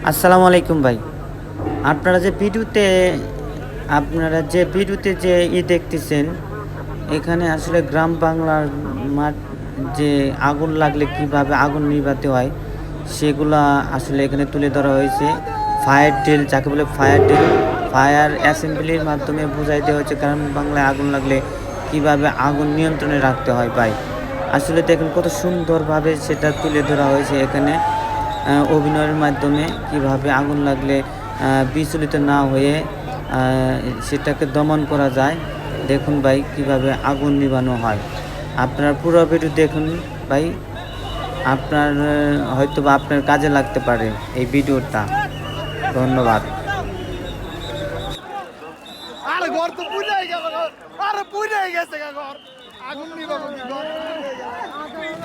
আসসালামু আলাইকুম ভাই। আপনারা যে ভিডিওতে যে দেখতেছেন, এখানে আসলে গ্রাম বাংলার মাঠ যে আগুন লাগলে কিভাবে আগুন নিভাতে হয়, সেগুলা আসলে এখানে তুলে ধরা হয়েছে। ফায়ার ড্রিল যাকে বলে ফায়ার অ্যাসেম্বলির মাধ্যমে বুঝাই দেওয়া হয়েছে গ্রাম বাংলায় আগুন লাগলে কিভাবে আগুন নিয়ন্ত্রণে রাখতে হয় ভাই। আসলে দেখুন কত সুন্দরভাবে সেটা তুলে ধরা হয়েছে এখানে। অভিনয়ের মাধ্যমে কিভাবে আগুন লাগলে বিচলিত না হয়ে আ সেটাকে দমন করা যায়। দেখুন ভাই কিভাবে আগুন নিভানো হয়। আপনারা পুরো ভিডিও দেখুন ভাই। হয়তোবা আপনার কাজে লাগতে পারে এই ভিডিওটা। ধন্যবাদ। আরে ঘর তো পুড়াই গেল ঘর। আরে পুড়াই গেছে গা ঘর। আগুন নিভাবো কি ঘর পুড়াই গেল।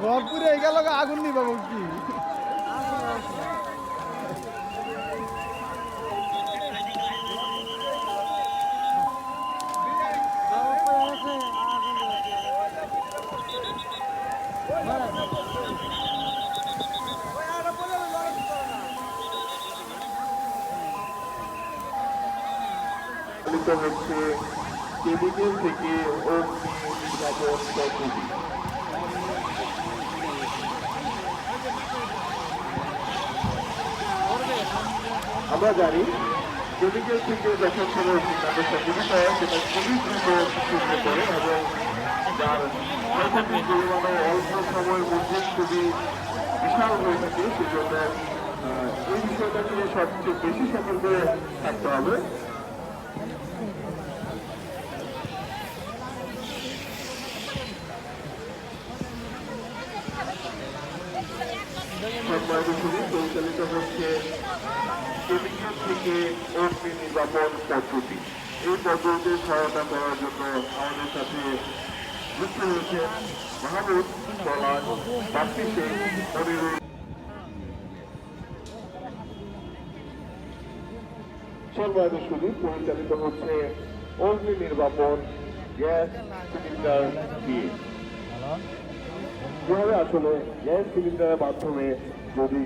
ঘর পুড়াই গেল গা আগুন নিভাবো কি? হচ্ছে কেমিক্যাল থেকে অগ্নি নির্বাপন পদ্ধতি। আমরা জানি কেমিক্যাল থেকে যখন কোনো অগ্নিকাণ্ড সংঘটিত হয় সেটা খুবই দ্রুত ছড়িয়ে পড়ে এবং যার ক্ষয়ক্ষতির পরিমাণও অল্প সময়ের মধ্যে খুবই বিশাল হয়ে থাকে। সেজন্য এই বিষয়টা নিয়ে সবচেয়ে বেশি সতর্ক থাকতে হবে। পরিচালিত হচ্ছে কেমিক্যাল থেকে অগ্নি নির্বাপন পদ্ধতি। এই পদ্ধতিতে সহায়তা করার জন্য আমাদের সাথে যুক্ত হয়েছে মাহমুদ, পলাশ, বাপ্পি শেখ, মনিরুল। সম্মানিত সুদী পরিচালিত হচ্ছে অগ্নি নির্বাপন গ্যাস সিলিন্ডার দিয়ে। কিভাবে আসলে গ্যাস সিলিন্ডারের মাধ্যমে যদি